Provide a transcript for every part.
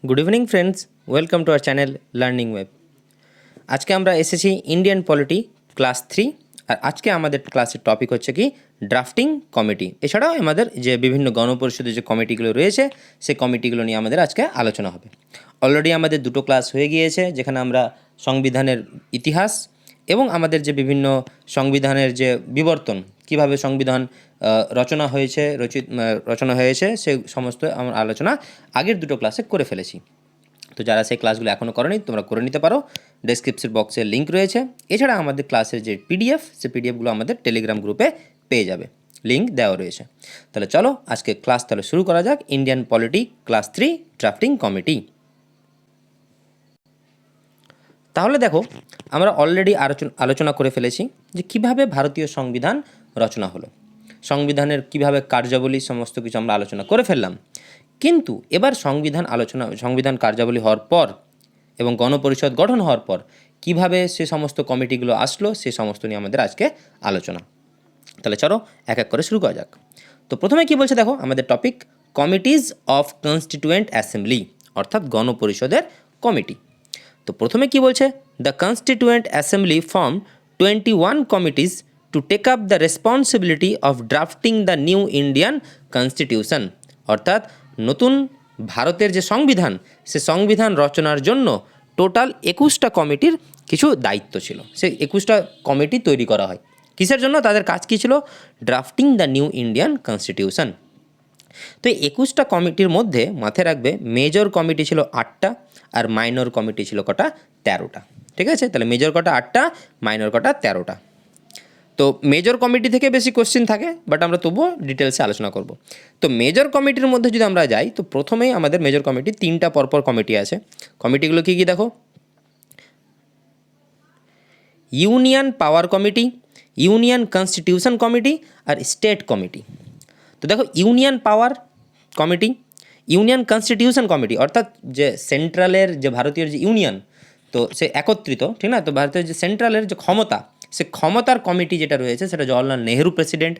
Good evening friends, welcome to our channel learning web. আজকে আমরা এসেছি ইন্ডিয়ান পলিটি ক্লাস 3। আর আজকে আমাদের ক্লাসের টপিক হচ্ছে কি ড্রাফটিং কমিটি। এছাড়াও আমাদের যে বিভিন্ন গণপরিষদের যে কমিটিগুলো রয়েছে সেই কমিটিগুলো নিয়ে আমাদের আজকে আলোচনা হবে। অলরেডি আমাদের দুটো ক্লাস হয়ে গিয়েছে, যেখানে আমরা সংবিধানের ইতিহাস এবং আমাদের যে বিভিন্ন সংবিধানের যে বিবর্তন, কিভাবে সংবিধান রচনা হয়েছে সেই সমস্ত আমার আলোচনা আগের দুটো ক্লাসে করে ফেলেছি। তো যারা সেই ক্লাসগুলো এখনও করেনি তোমরা করে নিতে পারো, ডেসক্রিপশন বক্সে লিঙ্ক রয়েছে। এছাড়া আমাদের ক্লাসের যে পিডিএফ, সেই পিডিএফগুলো আমাদের টেলিগ্রাম গ্রুপে পেয়ে যাবে, লিঙ্ক দেওয়া রয়েছে। তাহলে চলো আজকে ক্লাস তাহলে শুরু করা যাক। Indian polity class 3 drafting committee. তাহলে দেখো, আমরা অলরেডি আলোচনা করে ফেলেছি যে কিভাবে ভারতীয় সংবিধান রচনা হলো, সংবিধানের কিভাবে কার্যাবলী, সমস্ত কিছু আমরা আলোচনা করে ফেললাম। কিন্তু এবার সংবিধান কার্যাবলী হওয়ার পর এবং গণপরিষদ গঠন হওয়ার পর কিভাবে সে সমস্ত কমিটিগুলো আসলো, সে সমস্ত নিয়ে আমাদের আজকে আলোচনা। তাহলে চলো এক এক করে শুরু করা যাক। তো প্রথমে কি বলছে দেখো, আমাদের topic committees of Constituent Assembly, অর্থাৎ গণপরিষদের কমিটি। তো প্রথমে কি বলছে, the Constituent Assembly form 21 committees to take up the responsibility of drafting the new Indian constitution, অর্থাৎ নতুন ভারতের যে সংবিধান, সে সংবিধান রচনার জন্য টোটাল 21টা কমিটির কিছু দায়িত্ব ছিল। সেই 21টা কমিটি তৈরি করা হয় কিসের জন্য, তাদের কাজ কী ছিল, drafting the new Indian constitution. তো এই 21টা কমিটির মধ্যে মাথায় রাখবে মেজর কমিটি ছিল 8টা আর মাইনর কমিটি ছিল কটা, 13টা। ঠিক আছে, তাহলে মেজর কটা 8টা, মাইনর কটা 13টা। তো মেজর কমিটি থেকে বেশি কোশ্চেন থাকে, বাট আমরা তবুও ডিটেলসে আলোচনা করব। তো মেজর কমিটির মধ্যে যদি আমরা যাই, তো প্রথমেই আমাদের মেজর কমিটি 3টা পরপর কমিটি আছে। কমিটিগুলো কী কী দেখো, union power committee, union constitution committee আর স্টেট কমিটি। তো দেখো, union power committee, union constitution committee, অর্থাৎ যে সেন্ট্রালের যে ভারতীয় যে ইউনিয়ন, তো সে একত্রিত, ঠিক না, তো ভারতের যে সেন্ট্রালের যে ক্ষমতা, সে ক্ষমতার কমিটি যেটা রয়েছে সেটা Jawaharlal Nehru president.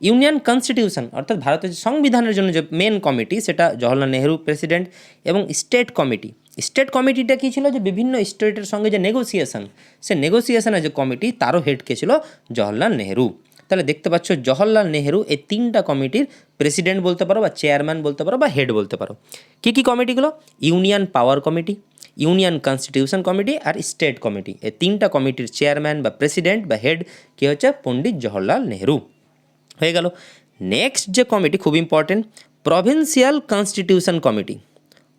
Union constitution অর্থাৎ ভারতের যে সংবিধানের জন্য যে মেন কমিটি, সেটা জওহরলাল নেহেরু প্রেসিডেন্ট। এবং স্টেট কমিটি, স্টেট কমিটিটা কী ছিল, যে বিভিন্ন স্টেটের সঙ্গে যে নেগোসিয়েশন, সে নেগোসিয়েশনের যে কমিটি, তারও হেড কে ছিল জওহরলাল নেহেরু। তাহলে দেখতে পাচ্ছ জওহরলাল নেহেরু এই 3টা কমিটির প্রেসিডেন্ট বলতে পারো, বা চেয়ারম্যান বলতে পারো, বা হেড বলতে পারো। কী কী কমিটিগুলো, union power committee, union constitution committee আর স্টেট কমিটি। এই 3টা কমিটির চেয়ারম্যান বা প্রেসিডেন্ট বা হেড কে হচ্ছে পণ্ডিত জওহরলাল নেহেরু। হয়ে গেল। নেক্সট যে কমিটি খুব ইম্পর্টেন্ট, প্রভিন্সিয়াল কনস্টিটিউশন কমিটি,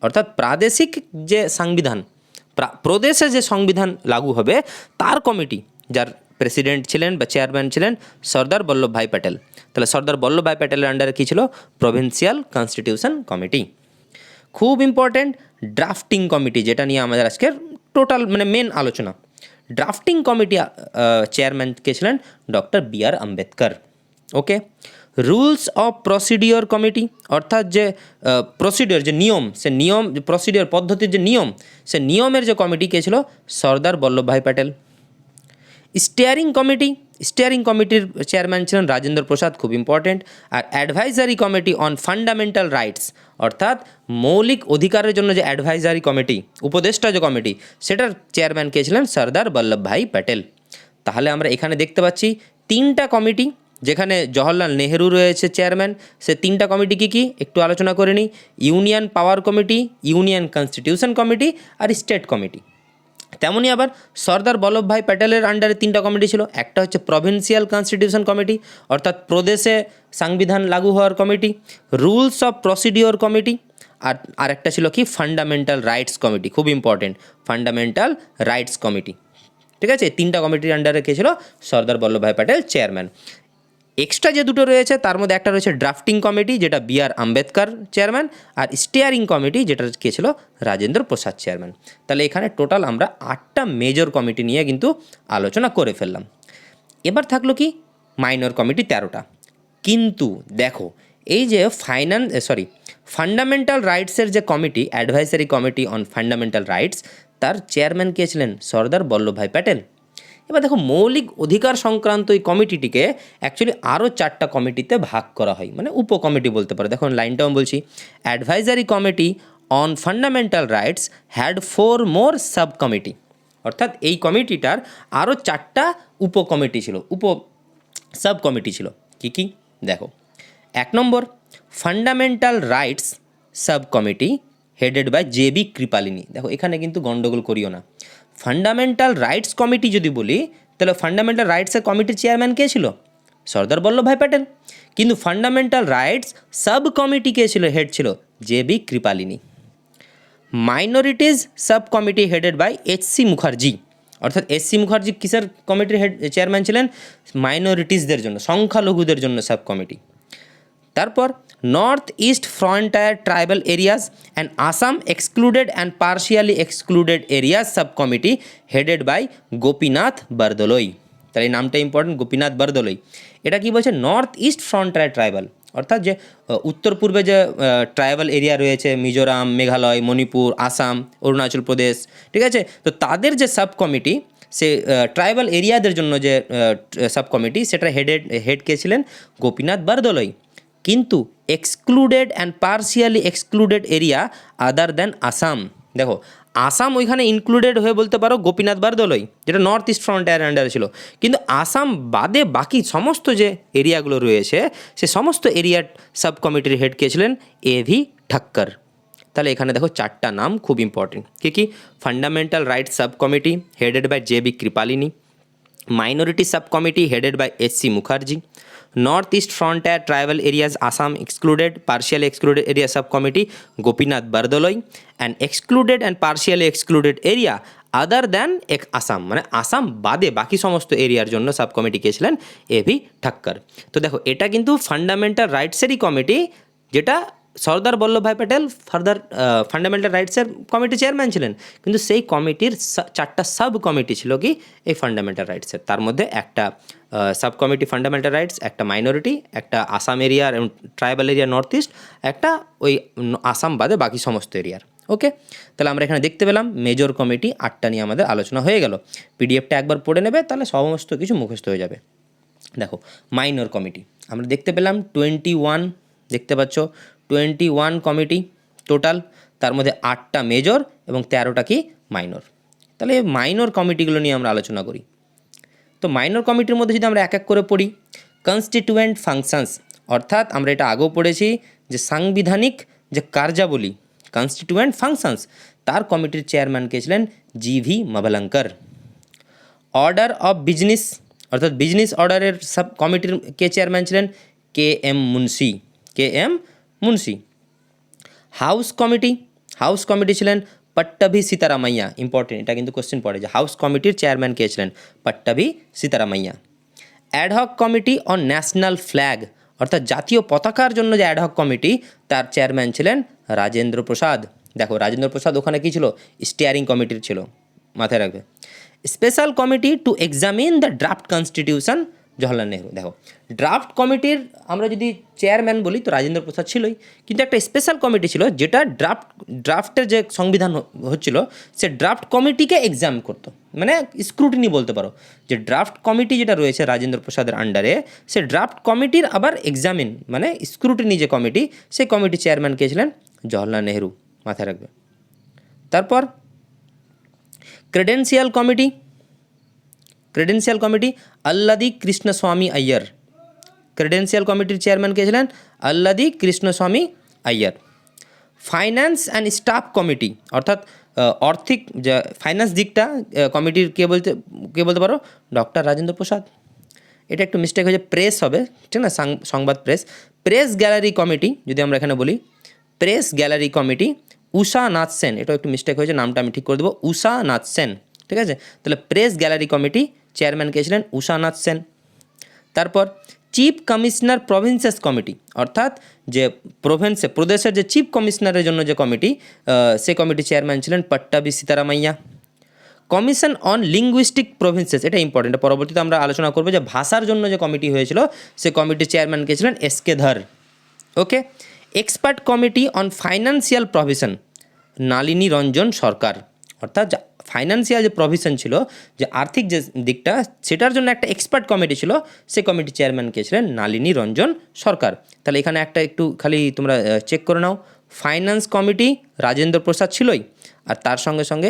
অর্থাৎ প্রাদেশিক যে সংবিধান, প্রদেশে যে সংবিধান লাগু হবে তার কমিটি, যার প্রেসিডেন্ট ছিলেন বা চেয়ারম্যান ছিলেন সর্দার বল্লভভাই প্যাটেল। তাহলে সর্দার বল্লভভাই প্যাটেলের আন্ডারে কী ছিল, প্রভিন্সিয়াল কনস্টিটিউশন কমিটি। খুব ইম্পর্টেন্ট ড্রাফটিং কমিটি, যেটা নিয়ে আমাদের আজকের টোটাল মেন আলোচনা। ড্রাফটিং কমিটি চেয়ারম্যান কে ছিলেন doctor B.R.. Ambedkar. Okay. Rules of procedure committee, অর্থাৎ যে প্রসিডিওর যে নিয়ম, সে নিয়ম প্রসিডিওর পদ্ধতির যে নিয়ম, সে নিয়মের যে কমিটি কে ছিল Sardar Vallabhbhai Patel. Steering committee, steering কমিটির চেয়ারম্যান ছিলেন রাজেন্দ্র প্রসাদ, খুব ইম্পর্টেন্ট। আর advisory committee on fundamental rights, অর্থাৎ মৌলিক অধিকারের জন্য যে অ্যাডভাইজারি কমিটি, উপদেষ্টা যে কমিটি, সেটার চেয়ারম্যান কে ছিলেন সর্দার বল্লভভাই প্যাটেল। তাহলে আমরা এখানে দেখতে পাচ্ছি 3টা কমিটি, যেখানে জওহরলাল নেহেরু রয়েছে চেয়ারম্যান। সে 3টা কমিটি কী কী একটু আলোচনা করে নিই, union power committee, union constitution committee আর স্টেট কমিটি। তেমনই আবার সর্দার বল্লভভাই প্যাটেলের আন্ডারে 3টা কমিটি ছিল। একটা হচ্ছে প্রভিন্সিয়াল কনস্টিটিউশন কমিটি, অর্থাৎ প্রদেশে সংবিধান লাগু হওয়ার committee, rules of procedure committee, আর আরেকটা ছিল কি ফান্ডামেন্টাল রাইটস কমিটি, খুব ইম্পর্টেন্ট, ফান্ডামেন্টাল রাইটস কমিটি। ঠিক আছে, 3টা কমিটির আন্ডারে কে ছিল সর্দার বল্লভভাই প্যাটেল চেয়ারম্যান। এক্সট্রা যে দুটো রয়েছে তার মধ্যে একটা রয়েছে ড্রাফটিং কমিটি, যেটা বি.আর. আম্বেদকর চেয়ারম্যান, আর স্টিয়ারিং কমিটি, যেটা কে ছিল রাজেন্দ্র প্রসাদ চেয়ারম্যান। তাহলে এখানে টোটাল আমরা 8টা মেজর কমিটি নিয়ে কিন্তু আলোচনা করে ফেললাম। এবার থাকলো কি মাইনর কমিটি 13টা। কিন্তু দেখো, এই যে ফান্ডামেন্টাল রাইটসের যে committee, advisory committee on fundamental rights, তার চেয়ারম্যান কে ছিলেন সর্দার বল্লভভাই প্যাটেল। এবার দেখো, মৌলিক অধিকার সংক্রান্ত এই কমিটিটিকে অ্যাকচুয়ালি আরও 4টা কমিটিতে ভাগ করা হয়, মানে উপকমিটি বলতে পারো। দেখুন লাইনটাও বলছি, advisory committee on fundamental rights had 4 more sub committee. অর্থাৎ এই কমিটিটার আরও 4টা উপকমিটি ছিল, সাব কমিটি ছিল। কী কী দেখো, 1 নম্বর fundamental rights sub committee headed by J B. Kripalani. দেখো এখানে কিন্তু গন্ডগোল করিও না, ফান্ডামেন্টাল রাইটস কমিটি যদি বলি তাহলে ফান্ডামেন্টাল রাইটসের কমিটির চেয়ারম্যান কে ছিল? সর্দার বল্লভভাই প্যাটেল। কিন্তু ফান্ডামেন্টাল রাইটস সাব কমিটি কে ছিল? হেড ছিল J B. Kripalani. Minorities sub committee headed by H C. Mukherjee. অর্থাৎ এস.সি. মুখার্জি কিসের কমিটির চেয়ারম্যান ছিলেন? মাইনরিটিসদের জন্য, সংখ্যালঘুদের জন্য সাব কমিটি। তারপর North east frontier tribal Areas and Assam excluded and partially excluded areas sub committee headed by Gopinath Bordoloi. তাহলে এই নামটা ইম্পর্টেন্ট, গোপীনাথ বরদলৈ। এটা কি বলছে? নর্থ ইস্ট ফ্রন্টায়ার ট্রাইবাল, অর্থাৎ যে উত্তর পূর্বে যে ট্রাইবাল এরিয়া রয়েছে, মিজোরাম, মেঘালয়, মণিপুর, আসাম, অরুণাচল প্রদেশ, ঠিক আছে, তো তাদের যে সাব কমিটি, সে ট্রাইবাল এরিয়াদের জন্য যে সাব কমিটি, সেটা হেড কে ছিলেন? গোপীনাথ বরদলৈ। কিন্তু excluded and partially excluded area other than Assam, দেখো আসাম ওইখানে ইনক্লুডেড হয়ে বলতে পারো গোপীনাথ বরদলৈ, যেটা নর্থ ইস্ট ফ্রন্টিয়ার আন্ডারে ছিল। কিন্তু আসাম বাদে বাকি সমস্ত যে এরিয়াগুলো রয়েছে, সে সমস্ত এরিয়ার সাব কমিটির হেড কে ছিলেন? এ.ভি. ঠক্কর। তাহলে এখানে দেখো 4টা নাম খুব ইম্পর্টেন্ট। কি? Fundamental rights sub committee headed by J B. Kripalani, minority sub committee headed by H C. Mukherjee, north east frontier tribal areas Assam excluded partially excluded area sub committee Gopinath Bordoloi, and excluded and partially excluded area other than Assam, মানে আসাম বাদে বাকি সমস্ত এরিয়ার জন্য sub committee কে ছিলেন? এ.ভি. ঠক্কর। তো দেখো এটা কিন্তু ফান্ডামেন্টাল রাইটসেরই কমিটি, যেটা সর্দার বল্লভভাই প্যাটেল ফান্ডামেন্টাল রাইটসের কমিটি চেয়ারম্যান ছিলেন। কিন্তু সেই কমিটির 4টা সাব কমিটি ছিল কি এই ফান্ডামেন্টাল রাইটসের। তার মধ্যে একটা সাব কমিটি ফান্ডামেন্টাল রাইটস, একটা মাইনরিটি, একটা আসাম এরিয়ার ট্রাইবাল এরিয়া নর্থ ইস্ট, একটা ওই আসাম বাদে বাকি সমস্ত এরিয়ার। ওকে, তাহলে আমরা এখানে দেখতে পেলাম মেজর কমিটি 8টা নিয়ে আমাদের আলোচনা হয়ে গেল। পিডিএফটা একবার পড়ে নেবে, তাহলে সমস্ত কিছু মুখস্থ হয়ে যাবে। দেখো মাইনর কমিটি আমরা দেখতে পেলাম 21, দেখতে পাচ্ছ 21 কমিটি টোটাল, তার মধ্যে 8টা মেজর এবং 13টা কি মাইনর। তাহলে মাইনর কমিটিগুলো নিয়ে আমরা আলোচনা করি। তো মাইনর কমিটির মধ্যে যদি আমরা এক এক করে পড়ি, কনস্টিটিউয়েন্ট ফাংশনস, অর্থাৎ আমরা এটা আগেও পড়েছি যে সাংবিধানিক যে কার্যাবলী, কনস্টিটিউয়েন্ট ফাংশনস, তার কমিটির চেয়ারম্যান কে ছিলেন? জি.ভি. মাভলঙ্কর। অর্ডার অফ বিজনেস, অর্থাৎ বিজনেস অর্ডারের সাব কমিটির কে চেয়ারম্যান ছিলেন? কে.এম. মুন্সি। হাউস কমিটি ছিলেন পট্টাভি সীতারামাইয়া। ইম্পর্টেন্ট, এটা কিন্তু কোশ্চেন পড়ে যে হাউস কমিটির চেয়ারম্যান কে ছিলেন? Pattabhi Sitaramayya. Ad hoc committee on national flag, অর্থাৎ জাতীয় পতাকার জন্য যে অ্যাডহক কমিটি, তার চেয়ারম্যান ছিলেন রাজেন্দ্র প্রসাদ। দেখো রাজেন্দ্র প্রসাদ ওখানে কী ছিল? স্টিয়ারিং কমিটির ছিল, মাথায় রাখবে। Special committee to examine the draft constitution, Jawaharlal Nehru. দেখো ড্রাফট কমিটির আমরা যদি চেয়ারম্যান বলি তো রাজেন্দ্র প্রসাদ ছিলই, কিন্তু একটা স্পেশাল কমিটি ছিল যেটা ড্রাফটের যে সংবিধান হচ্ছিল, সে ড্রাফট কমিটিকে এক্সাম করতো, মানে স্ক্রুটিনি বলতে পারো। যে ড্রাফট কমিটি যেটা রয়েছে রাজেন্দ্র প্রসাদের আন্ডারে, সে ড্রাফট কমিটির আবার এক্সামিন মানে স্ক্রুটিনি যে কমিটি, সেই কমিটির চেয়ারম্যান কে ছিলেন? জওহরলাল নেহরু, মাথায় রাখবে। তারপর ক্রেডেন্সিয়াল কমিটি আল্লাদি কৃষ্ণস্বামী আইয়ার। ক্রেডেন্সিয়াল কমিটির চেয়ারম্যান কে ছিলেন? আল্লাদি Krishnaswami Iyer. Finance and staff committee, অর্থাৎ আর্থিক যে ফাইন্যান্স দিকটা কমিটির কে বলতে পারো? ডক্টর রাজেন্দ্র প্রসাদ। এটা একটু মিস্টেক হয়েছে, প্রেস হবে, ঠিক না, সংবাদ প্রেস গ্যালারি কমিটি যদি আমরা এখানে বলি, প্রেস গ্যালারি কমিটি উষা নাথ সেন। এটাও একটু মিস্টেক হয়েছে, নামটা আমি ঠিক করে দেবো, উষা নাথ সেন, ঠিক আছে। তাহলে প্রেস গ্যালারি কমিটি চেয়ারম্যান কে ছিলেন? উষা নাথ সেন। তারপর চিফ কমিশনার প্রভিন্সেস কমিটি, অর্থাৎ যে প্রদেশের যে চিফ কমিশনারের জন্য যে কমিটি, সে কমিটি চেয়ারম্যান ছিলেন Pattabhi Sitaramayya. Commission on linguistic provinces, এটা ইম্পর্টেন্ট, পরবর্তীতে আমরা আলোচনা করবো যে ভাষার জন্য যে কমিটি হয়েছিল, সে কমিটির চেয়ারম্যান কে ছিলেন? S K. Dhar. Okay, expert committee on financial provision Nalini Ranjan Sarkar, অর্থাৎ ফাইন্যান্সিয়াল যে প্রভিশন ছিল, যে আর্থিক যে দিকটা, সেটার জন্য একটা এক্সপার্ট কমিটি ছিল, সে কমিটির চেয়ারম্যান কে ছিলেন? নালিনী রঞ্জন সরকার। তাহলে এখানে একটু খালি তোমরা চেক করে নাও, ফাইন্যান্স কমিটি রাজেন্দ্র প্রসাদ ছিলই, আর তার সঙ্গে সঙ্গে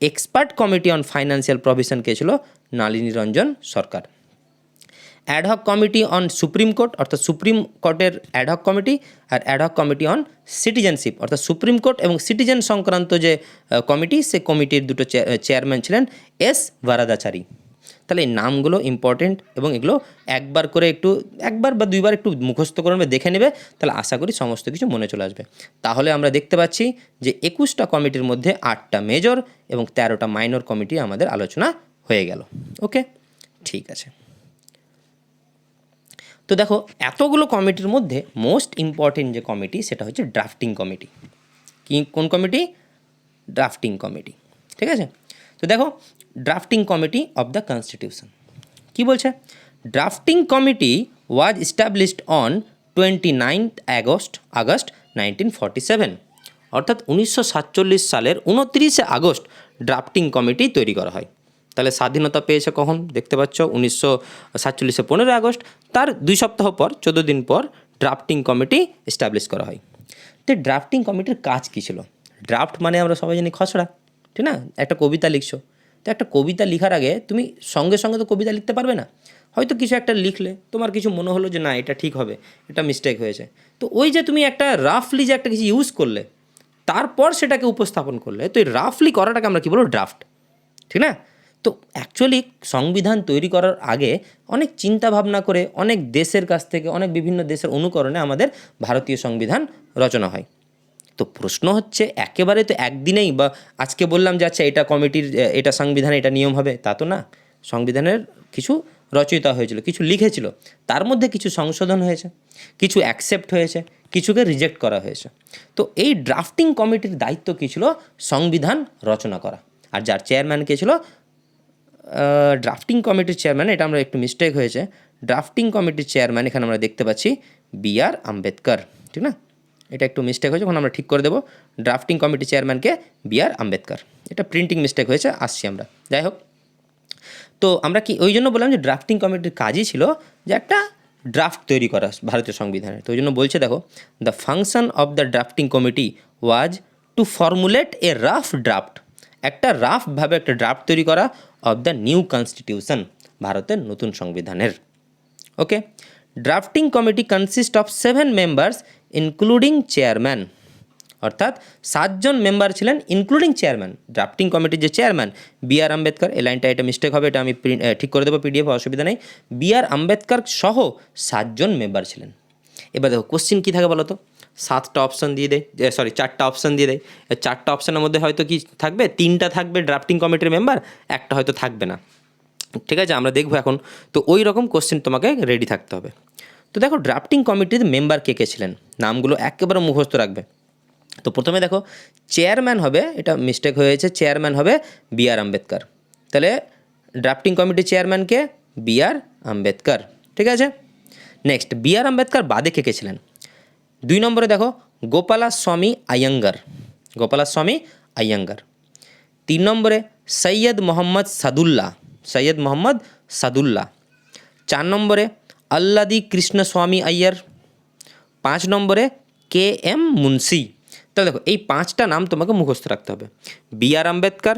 expert committee on financial provision কে ছিল Nalini Ranjan Sarkar. Ad hoc committee on supreme court অর্থাৎ সুপ্রিম কোর্টের অ্যাডহক কমিটি, আর অ্যাডহক কমিটি অন সিটিজেনশিপ অর্থাৎ সুপ্রিম কোর্ট এবং সিটিজেন সংক্রান্ত যে কমিটি, সে কমিটির দুটো চেয়ারম্যান ছিলেন এস ভারাদাচারী। তাহলে এই নামগুলো ইম্পর্টেন্ট এবং এগুলো একবার বা দুইবার একটু মুখস্থ করে দেখে নেবে, তাহলে আশা করি সমস্ত কিছু মনে চলে আসবে। তাহলে আমরা দেখতে পাচ্ছি যে 21টা কমিটির মধ্যে 8টা মেজর এবং 13টা মাইনর কমিটি আমাদের আলোচনা হয়ে গেল। ওকে, ঠিক আছে। তো দেখো, এতগুলো কমিটির মধ্যে মোস্ট ইম্পর্টেন্ট যে কমিটি সেটা হচ্ছে ড্রাফটিং কমিটি। কোন কমিটি? Drafting committee. ঠিক আছে, তো দেখো, drafting committee of the constitution কি বলছে? Drafting committee was established on 29 August 1947, অর্থাৎ 1947 সালের 29শে আগস্ট ড্রাফটিং কমিটি তৈরি করা হয়। তাহলে স্বাধীনতা পেয়েছে কখন? দেখতে পাচ্ছ 1947 15 আগস্ট, তার 2 সপ্তাহ পর 14 দিন পর ড্রাফটিং কমিটি এস্টাবলিশ করা হয়। তো ড্রাফটিং কমিটির কাজ কী ছিল? ড্রাফট মানে আমরা সবাই জানি খসড়া, ঠিক না? একটা কবিতা লিখছো, তো একটা কবিতা লেখার আগে তুমি সঙ্গে সঙ্গে তো কবিতা লিখতে পারবে না। হয়তো কিছু একটা লিখলে তোমার কিছু মনে হলো যে না এটা ঠিক হবে, এটা মিস্টেক হয়েছে, তো ওই যে তুমি একটা রাফলি যে একটা কিছু ইউজ করলে, তারপর সেটাকে উপস্থাপন করলে, তো এই রাফলি করাটাকে আমরা কী বলবো? ড্রাফট, ঠিক না? তো অ্যাকচুয়ালি সংবিধান তৈরি করার আগে অনেক চিন্তা ভাবনা করে অনেক দেশের কাছ থেকে, অনেক বিভিন্ন দেশের অনুকরণে আমাদের ভারতীয় সংবিধান রচনা হয়। তো প্রশ্ন হচ্ছে, একেবারে তো একদিনেই বা আজকে বললাম যে আচ্ছা এটা কমিটির, এটা সংবিধান, এটা নিয়ম হবে, তা তো না। সংবিধানের কিছু রচয়িতা হয়েছিল, কিছু লিখেছিল, তার মধ্যে কিছু সংশোধন হয়েছে, কিছু অ্যাকসেপ্ট হয়েছে, কিছুকে রিজেক্ট করা হয়েছে। তো এই ড্রাফটিং কমিটির দায়িত্ব কী ছিল? সংবিধান রচনা করা। আর যার চেয়ারম্যান কে ছিল? ড্রাফটিং কমিটির চেয়ারম্যান, এটা আমরা একটু মিস্টেক হয়েছে, ড্রাফটিং কমিটির চেয়ারম্যান এখানে আমরা দেখতে পাচ্ছি B.R. আম্বেদকর, ঠিক না? এটা একটু মিস্টেক হয়েছে, এখন আমরা ঠিক করে দেবো। ড্রাফটিং কমিটির চেয়ারম্যানকে B.R. আম্বেদকর, এটা প্রিন্টিং মিস্টেক হয়েছে, আসছি আমরা। যাই হোক, তো আমরা কি ওই জন্য বললাম যে ড্রাফটিং কমিটির কাজই ছিল যে একটা ড্রাফট তৈরি করা ভারতীয় সংবিধানের। তো ওই জন্য বলছে, দেখো, the function of the drafting committee was to formulate a rough draft, একটা রাফভাবে একটা ড্রাফট তৈরি করা অফ দ্য নিউ কনস্টিটিউশন, ভারতের নতুন সংবিধানের। Okay, drafting committee consist of 7 members including chairman, অর্থাৎ 7 জন মেম্বার ছিলেন ইনক্লুডিং চেয়ারম্যান। ড্রাফটিং কমিটির যে চেয়ারম্যান B.R. আম্বেদকর, এই লাইনটা এটা মিস্টেক হবে, এটা আমি ঠিক করে দেবো PDF, অসুবিধা নেই। B.R. আম্বেদকর সহ 7 জন মেম্বার ছিলেন। এবার দেখো কোশ্চিন কী থাকে বলো তো? 7টা অপশান দিয়ে দেয়, 4টা অপশান দিয়ে দেয়। 4টা অপশানের মধ্যে হয়তো কি থাকবে? 3টা থাকবে ড্রাফটিং কমিটির মেম্বার, একটা হয়তো থাকবে না। ঠিক আছে, আমরা দেখবো এখন। তো ওই রকম কোশ্চেন তোমাকে রেডি থাকতে হবে। তো দেখো, ড্রাফটিং কমিটির মেম্বার কে কে ছিলেন, নামগুলো একেবারে মুখস্থ রাখবে। তো প্রথমে দেখো, চেয়ারম্যান হবে, এটা মিস্টেক হয়েছে, চেয়ারম্যান হবে B.R. আম্বেদকর। তাহলে ড্রাফটিং কমিটির চেয়ারম্যানকে B.R. আম্বেদকর, ঠিক আছে। Next, B.R. আম্বেদকর বাদে কে কে ছিলেন? 2 নম্বরে দেখো গোপালাস্বামী আয়াঙ্গার, গোপালাস্বামী আয়াঙ্গার। 3 নম্বরে সৈয়দ মোহাম্মদ সাদুল্লাহ। 4 নম্বরে আল্লাদি কৃষ্ণস্বামী আইয়ার। 5 নম্বরে K.M. মুন্সি। তাহলে দেখো, এই 5টা নাম তোমাকে মুখস্থ রাখতে হবে: B.R. আম্বেদকর,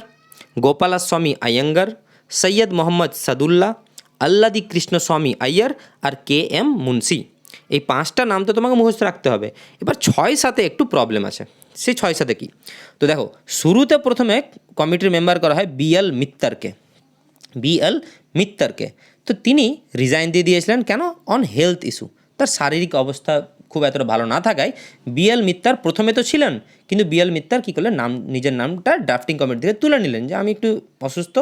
গোপালাস্বামী আয়াঙ্গার, সৈয়দ মোহাম্মদ সাদুল্লাহ, আল্লাদি কৃষ্ণস্বামী আইয়ার আর K.M. মুন্সি। এই 5টা নাম তো তোমাকে মুখস্থ রাখতে হবে। এবার 6-7 একটু প্রবলেম আছে, সেই 6-7 কি? তো দেখো, শুরুতে প্রথমে কমিটির মেম্বার করা হয় B.L. মিত্তারকে। তো তিনি রিজাইন দিয়ে দিয়েছিলেন, কেন? অন হেলথ ইস্যু, তার শারীরিক অবস্থা খুব এতটা ভালো না থাকায় B.L. মিত্তার প্রথমে তো ছিলেন, কিন্তু B.L. মিত্তার কী করলেন, নিজের নামটা ড্রাফটিং কমিটি থেকে তুলে নিলেন যে আমি একটু অসুস্থ,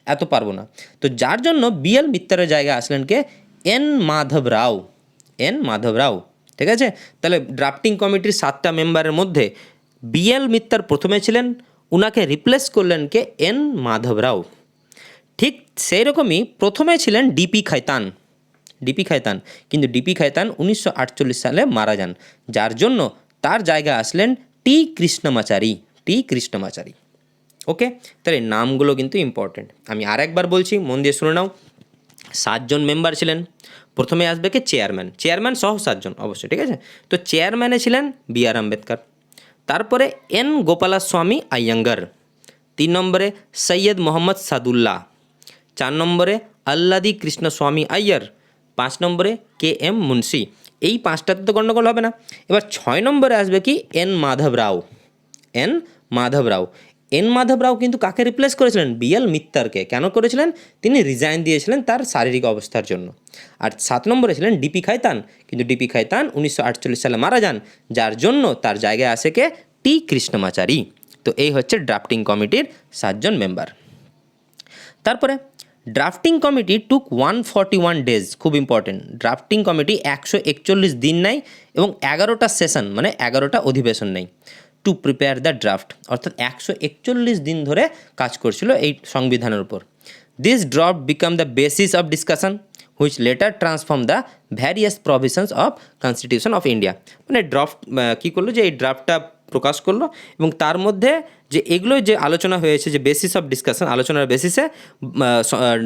এত পারবো না। তো যার জন্য B.L. মিত্তারের জায়গায় আসলেন কে? N. মাধব রাও, ঠিক আছে। তাহলে ড্রাফটিং কমিটির 7টা মেম্বারের মধ্যে B.L. মিত্তার প্রথমে ছিলেন, উনাকে রিপ্লেস করলেন কে? N. মাধব রাও। ঠিক সেই রকমই প্রথমে ছিলেন D.P. খাইতান, কিন্তু D.P. খাইতান 1948 সালে মারা যান, যার জন্য তার জায়গায় আসলেন T. কৃষ্ণমাচারী। ওকে, তাহলে নামগুলো কিন্তু ইম্পর্টেন্ট। আমি আরেকবার বলছি, মন দিয়ে শুনে নাও। 7 জন মেম্বার ছিলেন, প্রথমে আসবে কে? চেয়ারম্যান সহ 7 জন অবশ্যই, ঠিক আছে। তো চেয়ারম্যানে ছিলেন B.R. আম্বেদকর, তারপরে এন গোপালাস্বামী আইয়াঙ্গার, 3 নম্বরে সৈয়দ মোহাম্মদ সাদুল্লাহ, 4 নম্বরে আল্লাদি কৃষ্ণস্বামী আইয়ার, 5 নম্বরে কে এম মুন্সি। এই 5টাতে তো গণ্ডগোল হবে না। এবার 6 নম্বরে আসবে কি এন মাধব রাও। এন মাধব রাও, এন মাধব রাও কিন্তু কাকে রিপ্লেস করেছিলেন? বিএল মিত্তারকে। কেন করেছিলেন? তিনি রিজাইন দিয়েছিলেন তার শারীরিক অবস্থার জন্য। আর 7 নম্বরে ছিলেন ডিপি খাইতান, কিন্তু ডিপি খাইতান 1948 সালে মারা যান, যার জন্য তার জায়গায় আসে কে? টি কৃষ্ণমাচারী। তো এই হচ্ছে ড্রাফটিং কমিটির 7 জন মেম্বার। তারপরে ড্রাফটিং কমিটি টুক 141 ডেজ, খুব ইম্পর্টেন্ট। ড্রাফটিং কমিটি 141 দিন নেয় এবং 11টা সেশন মানে 11টা অধিবেশন নেয় টু প্রিপেয়ার দ্য ড্রাফট, অর্থাৎ 141 দিন ধরে কাজ করছিল এই সংবিধানের উপর। This draft become the basis of discussion which letter transform the various provisions of constitution of India. মানে ড্রাফট কী করলো যে এই ড্রাফটটা প্রকাশ করলো এবং তার মধ্যে যে এগুলো যে আলোচনা হয়েছে, যে বেসিস অফ ডিসকাশন, আলোচনার বেসিসে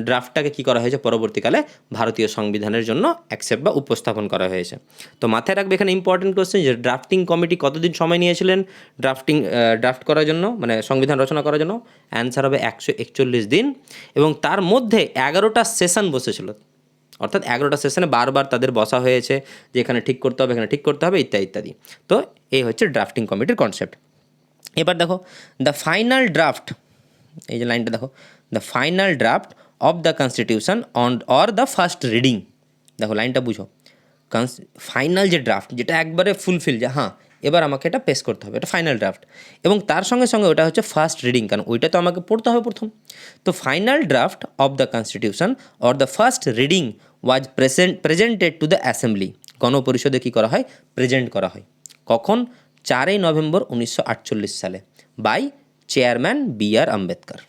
ড্রাফটটাকে কী করা হয়েছে পরবর্তীকালে ভারতীয় সংবিধানের জন্য অ্যাকসেপ্ট বা উপস্থাপন করা হয়েছে। তো মাথায় রাখবে এখানে ইম্পর্টেন্ট কোশ্চেন যে ড্রাফটিং কমিটি কতদিন সময় নিয়েছিলেন ড্রাফট করার জন্য, মানে সংবিধান রচনা করার জন্য? অ্যান্সার হবে 141 দিন, এবং তার মধ্যে 11টা সেশন বসেছিল, অর্থাৎ 11টা সেশনে বারবার তাদের বসা হয়েছে যে এখানে ঠিক করতে হবে, এখানে ঠিক করতে হবে, ইত্যাদি ইত্যাদি। তো এই হচ্ছে ড্রাফটিং কমিটির কনসেপ্ট। এবার দেখো দ্য ফাইনাল ড্রাফট, এই যে লাইনটা দেখো, the final draft of the constitution on or the first reading. দেখো লাইনটা বুঝো, ফাইনাল যে ড্রাফট, যেটা একবারে ফুলফিল, যে হ্যাঁ এবার আমাকে এটা পেশ করতে হবে, এটা ফাইনাল ড্রাফট, এবং তার সঙ্গে সঙ্গে ওটা হচ্ছে ফার্স্ট রিডিং, কারণ ওইটা তো আমাকে পড়তে হবে প্রথম। তো final draft of the constitution or the first reading was presented to the assembly. গণপরিষদে কী করা হয়? প্রেজেন্ট করা হয়। কখন? 4 নভেম্বর 1948 সালে বাই চেয়ারম্যান বি.আর. আম্বেদকর।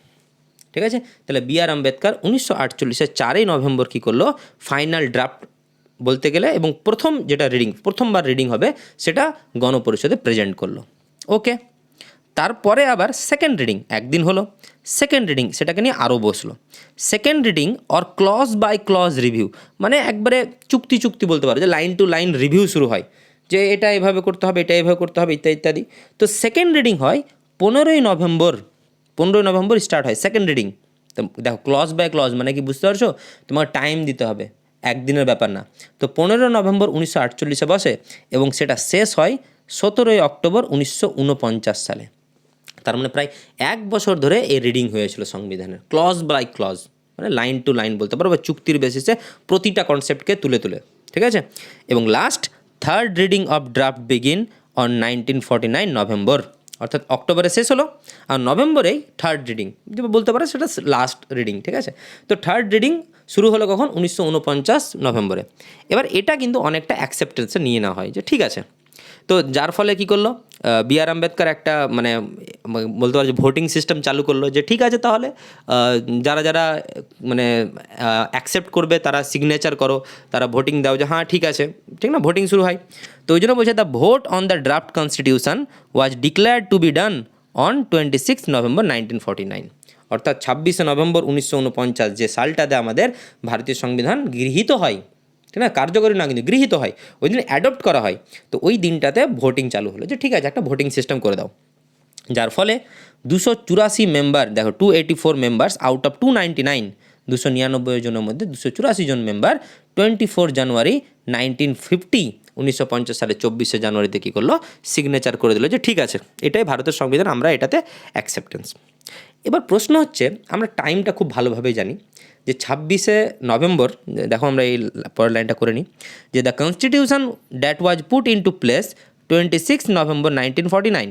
ঠিক আছে, তাহলে বি.আর. আম্বেদকর 1948-এর 4 নভেম্বর কী করলো? ফাইনাল ড্রাফট বলতে গেলে, এবং প্রথম যেটা রিডিং, প্রথমবার রিডিং হবে, সেটা গণপরিষদে প্রেজেন্ট করলো। ওকে, তারপরে আবার সেকেন্ড রিডিং একদিন হলো, সেকেন্ড রিডিং সেটাকে নিয়ে আরও বসলো। Second reading or clause by clause review, মানে একবারে চুক্তি বলতে পারো, যে লাইন টু লাইন রিভিউ শুরু হয়, যে এটা এভাবে করতে হবে, এটা এভাবে করতে হবে, ইত্যাদি ইত্যাদি। তো সেকেন্ড রিডিং হয় 15 নভেম্বর স্টার্ট হয় সেকেন্ড রিডিং। তো দেখো ক্লজ বাই ক্লজ মানে কি, বুঝতে পারছো? তোমাকে টাইম দিতে হবে, একদিনের ব্যাপার না। তো 15 নভেম্বর 1948-এ বসে এবং সেটা শেষ হয় 17 অক্টোবর 1949 সালে। তার মানে প্রায় 1 বছর ধরে এই রিডিং হয়েছিল সংবিধানের, ক্লজ বাই ক্লজ, মানে লাইন টু লাইন বলতে পারো, বা চুক্তির বেসিসে প্রতিটা কনসেপ্টকে তুলে, ঠিক আছে। এবং last third reading of draft begin on 1949 November, অর্থাৎ অক্টোবরে শেষ হলো আর নভেম্বরেই থার্ড রিডিং, যে বলতে পারো সেটা লাস্ট রিডিং, ঠিক আছে। তো থার্ড রিডিং শুরু হলো কখন? 1949 নভেম্বরে। এবার এটা কিন্তু অনেকটা অ্যাকসেপ্টেন্সে নিয়ে নেওয়া হয়, যে ঠিক আছে। তো যার ফলে কী করলো? বি.আর. আম্বেদকর একটা মানে বলতে পারো যে ভোটিং সিস্টেম চালু করলো, যে ঠিক আছে তাহলে যারা মানে অ্যাকসেপ্ট করবে তারা সিগনেচার করো, তারা ভোটিং দাও, যে হ্যাঁ ঠিক আছে, ঠিক না, ভোটিং শুরু হয়। তো ওই জন্য বলছে the vote on the draft constitution was declared to be done on 26 November 1949, অর্থাৎ 26 নভেম্বর 1949, যে সালটাতে আমাদের ভারতীয় সংবিধান গৃহীত হয়, ঠিক না, কার্যকরী না কিন্তু গৃহীত হয়, ওই দিন অ্যাডপ্ট করা হয়। তো ওই দিনটাতে ভোটিং চালু হলো, যে ঠিক আছে একটা ভোটিং সিস্টেম করে দাও, যার ফলে 284 মেম্বার, দেখো 284 মেম্বার্স আউট অফ 299, 299 জনের মধ্যে 284 জন মেম্বার 24 জানুয়ারি 1950 সালে 24 জানুয়ারিতে কী করলো? সিগনেচার করে দিল, যে ঠিক আছে এটাই ভারতের সংবিধান, আমরা এটাতে অ্যাকসেপ্টেন্স। এবার প্রশ্ন হচ্ছে, আমরা টাইমটা খুব ভালোভাবেই জানি, যে 26 নভেম্বর, দেখো আমরা এই পরের লাইনটা করে নিই, যে the constitution that was put in to place 26 November 1949,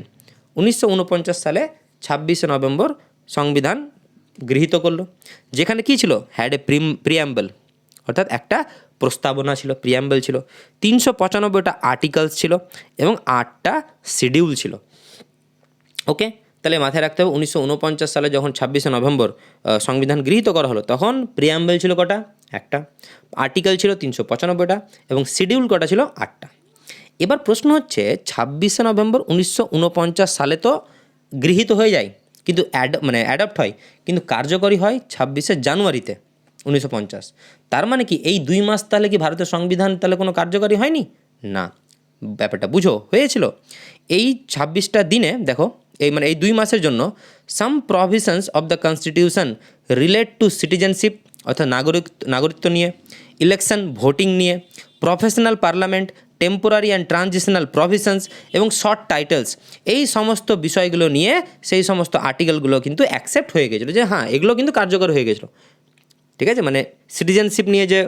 1949 সালে 26 নভেম্বর সংবিধান গৃহীত করলো, যেখানে কী ছিল? হ্যাড এ প্রিয়াম্বল, অর্থাৎ একটা প্রস্তাবনা ছিল, প্রিয়াম্বল ছিল, 395টা আর্টিকেলস ছিল এবং 8টা শিডিউল ছিল। ওকে, তাহলে মাথায় রাখতে হবে 1949 সালে যখন 26 নভেম্বর সংবিধান গৃহীত করা হলো, তখন প্রিয়াম্বল ছিল কটা? একটা। আর্টিকেল ছিল 395টা এবং শিডিউল কটা ছিল? 8টা। এবার প্রশ্ন হচ্ছে 26 নভেম্বর 1949 সালে তো গৃহীত হয়ে যায়, কিন্তু অ্যাডপ্ট হয়, কিন্তু কার্যকরী হয় 26 জানুয়ারিতে 1950। তার মানে কি এই 2 মাস তাহলে কি ভারতের সংবিধান তাহলে কোনো কার্যকরী হয়নি? না, ব্যাপারটা বুঝো, হয়েছিল। এই 26টা দিনে দেখো এই মানে এই 2 মাসের জন্য some provisions of the constitution relate to citizenship অর্থাৎ নাগরিকত্ব নিয়ে, ইলেকশন ভোটিং নিয়ে, professional parliament, temporary and transitional provisions এবং শর্ট টাইটেলস, এই সমস্ত বিষয়গুলো নিয়ে সেই সমস্ত আর্টিকেলগুলো কিন্তু অ্যাকসেপ্ট হয়ে গেছিলো যে হ্যাঁ এগুলো কিন্তু কার্যকর হয়ে গেছিলো। ঠিক আছে, মানে সিটিজেনশিপ নিয়ে যে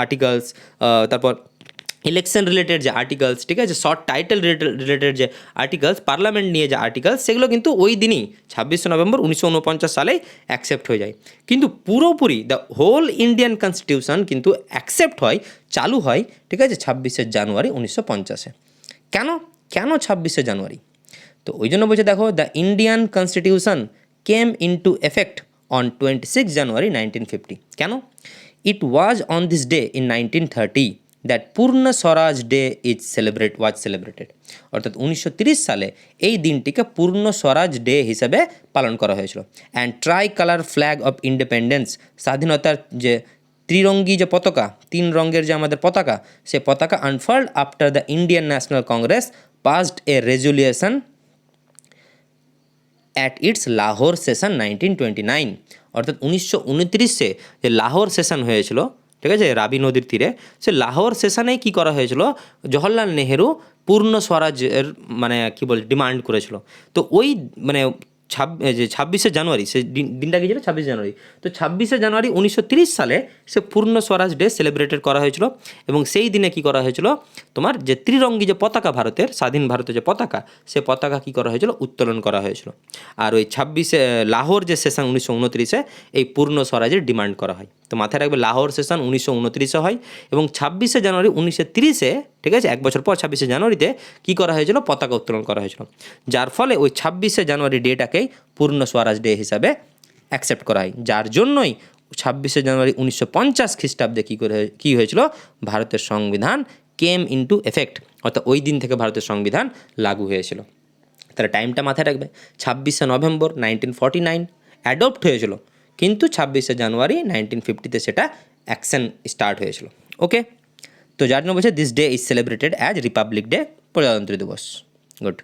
আর্টিকেলস, তারপর ইলেকশন রিলেটেড যে আর্টিকেলস, ঠিক আছে, শর্ট টাইটেল রিলেটেড যে আর্টিকেলস, পার্লামেন্ট নিয়ে যে আর্টিকেলস, সেগুলো কিন্তু ওই দিনই 26শে নভেম্বর 1949 সালে অ্যাকসেপ্ট হয়ে যায়। কিন্তু পুরোপুরি দ্য হোল ইন্ডিয়ান কনস্টিটিউশন কিন্তু অ্যাকসেপ্ট হয়, চালু হয়, ঠিক আছে, 26শে জানুয়ারি 1950-এ। কেন কেন 26শে জানুয়ারি? তো ওই জন্য বলছে দেখো, the Indian constitution came into effect on 26 January 1950। কেন? It was on this day in 1930 that Purna Swaraj day was celebrated. অর্থাৎ 1930 সালে এই দিনটিকে পূর্ণ স্বরাজ ডে হিসেবে পালন করা হয়েছিল। And try colour flag of independence, স্বাধীনতার যে ত্রিরঙ্গী যে পতাকা, 3 রঙের যে আমাদের পতাকা, সে পতাকা unfold after the Indian national Congress passed A resolution at it's Lahore session 1929। অর্থাৎ 1929-এ যে লাহোর সেশন হয়েছিল, ঠিক আছে, রাবি নদীর তীরে, সে লাহোর সেশনে কী করা হয়েছিল, জওহরলাল নেহেরু পূর্ণ স্বরাজের মানে কী বলে ডিমান্ড করেছিল। তো ওই মানে 26শে জানুয়ারি, সে দিনটা গিয়েছিল 26 জানুয়ারি। তো 26শে জানুয়ারি 1930 সালে সে পূর্ণ স্বরাজ ডে সেলিব্রেটেড করা হয়েছিল। এবং সেই দিনে কি করা হয়েছিল, তোমার যে ত্রিরঙ্গী যে পতাকা, ভারতের স্বাধীন ভারতের যে পতাকা, সে পতাকা কী করা হয়েছিল, উত্তোলন করা হয়েছিল। আর ওই 26শে লাহোর যে সেশন 1929-এ এই পূর্ণ স্বরাজের ডিমান্ড করা হয়। তো মাথায় রাখবে, লাহোর সেশন 1929-এ হয় এবং 26শে জানুয়ারি 1930-এ, ঠিক আছে, 1 বছর পর 26শে জানুয়ারিতে কী করা হয়েছিল, পতাকা উত্তোলন করা হয়েছিল। যার ফলে ওই 26শে জানুয়ারি ডেটাকেই পূর্ণ স্বরাজ ডে হিসাবে অ্যাকসেপ্ট করা হয়। যার জন্যই 26শে জানুয়ারি 1950 খ্রিস্টাব্দে কী হয়েছিল, ভারতের সংবিধান কেম ইনটু এফেক্ট, অর্থাৎ ওই দিন থেকে ভারতের সংবিধান লাগু হয়েছিল। তাহলে টাইমটা মাথায় রাখবে, 26শে নভেম্বর 1949 অ্যাডপ্ট হয়েছিল, কিন্তু 26শে জানুয়ারি 1950-তে সেটা অ্যাকশন স্টার্ট হয়েছিল। ওকে, তো যার জন্য বলছে this day is celebrated as Republic day, প্রজাতন্ত্র দিবস। গুড।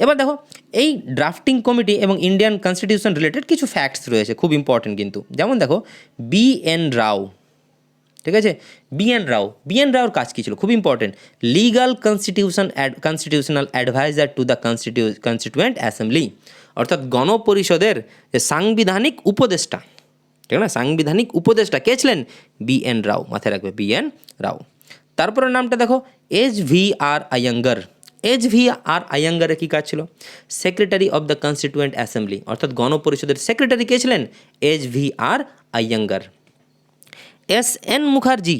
এবার দেখো, এই ড্রাফটিং কমিটি এবং ইন্ডিয়ান কনস্টিটিউশন রিলেটেড কিছু ফ্যাক্টস রয়েছে, খুব ইম্পর্টেন্ট কিন্তু। যেমন দেখো, বি.এন. রাও, ঠিক আছে, বি.এন. রাওর কাজ কী ছিল, খুব important, legal constitutional adviser to the Constituent Assembly, অর্থাৎ গণপরিষদের যে সাংবিধানিক উপদেষ্টা, ঠিক না, সাংবিধানিক উপদেষ্টা কে ছিলেন, বি.এন. রাও, মাথায় রাখবে, বি.এন. রাও। তারপরের নামটা দেখো, এইচ.ভি.আর. আয়াঙ্গার। এইচ.ভি.আর. আয়াঙ্গারের কী কাজ ছিল, secretary of the Constituent Assembly, অর্থাৎ গণপরিষদের সেক্রেটারি কে ছিলেন, এইচ.ভি.আর. আয়াঙ্গার। এস.এন. মুখার্জি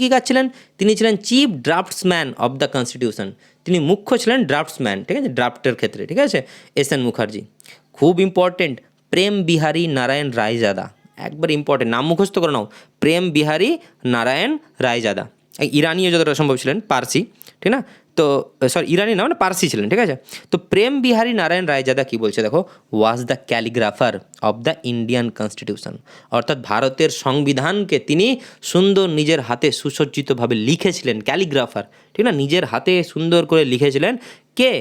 কী কাজ ছিলেন, তিনি ছিলেন chief draughtsman of the constitution, তিনি মুখ্য ছিলেন ড্রাফটসম্যান, ঠিক আছে, ড্রাফটের ক্ষেত্রে, ঠিক আছে, এস.এন. মুখার্জি। খুব ইম্পর্টেন্ট, প্রেম বিহারী নারায়ণ রায়জাদা, একবার ইম্পর্টেন্ট, নাম মুখস্থ করে নাও, প্রেম বিহারী নারায়ণ রায়জাদা। ইরানীয় যতটা সম্ভব ছিলেন, পার্সি, ঠিক না, তো সরি ইরানি না, মানে পার্সি ছিলেন, ঠিক আছে। তো প্রেম বিহারী নারায়ণ রায়জাদা কী বলছে দেখো, was the calligrapher of the Indian constitution, অর্থাৎ ভারতের সংবিধানকে তিনি সুন্দর নিজের হাতে সুসজ্জিতভাবে লিখেছিলেন, ক্যালিগ্রাফার, ঠিক না, নিজের হাতে সুন্দর করে লিখেছিলেন কে,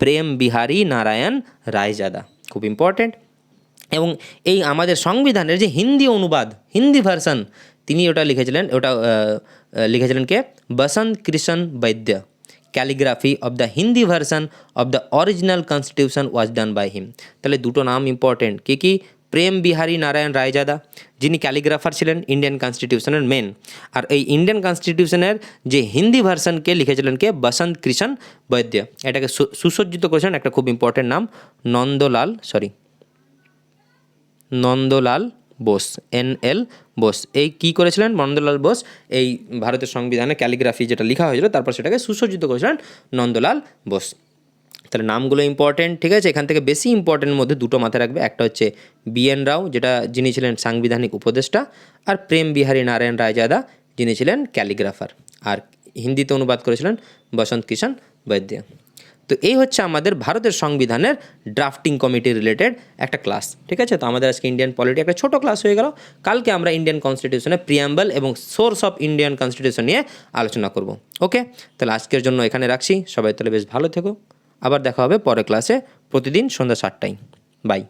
প্রেম বিহারী নারায়ণ রায়জাদা, খুব ইম্পর্টেন্ট। এবং এই আমাদের সংবিধানের যে হিন্দি অনুবাদ, হিন্দি ভার্সন, তিনি ওটা লিখেছিলেন কে, Vasant Krishna Vaidya. Calligraphy of the Hindi version of the original constitution was done by him. তাহলে দুটো নাম ইম্পর্টেন্ট, কি প্রেম বিহারী নারায়ণ রায়জাদা, যিনি ক্যালিগ্রাফার ছিলেন ইন্ডিয়ান কনস্টিটিউশনের মেন, আর এই ইন্ডিয়ান কনস্টিটিউশনের যে হিন্দি ভার্সনকে লিখেছিলেন কে, বসন্ত কৃষ্ণ বৈদ্য। এটাকে সুসজ্জিত করেছেন একটা খুব ইম্পর্টেন্ট নাম, নন্দলাল বোস, NL বোস। এই কী করেছিলেন নন্দলাল বোস, এই ভারতের সংবিধানে ক্যালিগ্রাফি যেটা লেখা হয়েছিল তারপর সেটাকে সুসজ্জিত করেছিলেন নন্দলাল বোস। তাহলে নামগুলো ইম্পর্টেন্ট, ঠিক আছে। এখান থেকে বেশি ইম্পর্টেন্টের মধ্যে দুটো মাথায় রাখবে, একটা হচ্ছে বি.এন. রাও, যিনি ছিলেন সাংবিধানিক উপদেষ্টা, আর প্রেম বিহারী নারায়ণ রায়জাদা, যিনি ছিলেন ক্যালিগ্রাফার, আর হিন্দিতে অনুবাদ করেছিলেন বসন্ত কিষণ বৈদ্য। তো এই হচ্ছে আমাদের ভারতের সংবিধানের ড্রাফটিং কমিটি রিলেটেড একটা ক্লাস। ঠিক আছে, তো আমাদের আজকে ইন্ডিয়ান পলিটি একটা ছোটো ক্লাস হয়ে গেল। কালকে আমরা ইন্ডিয়ান কনস্টিটিউশনের প্রিয়াম্বল এবং সোর্স অফ ইন্ডিয়ান কনস্টিটিউশন নিয়ে আলোচনা করব। ওকে, তাহলে আজকের জন্য এখানে রাখছি। সবাই তাহলে বেশ ভালো থেকো। আবার দেখা হবে পরের ক্লাসে প্রতিদিন সন্ধ্যা 7টায়। বাই।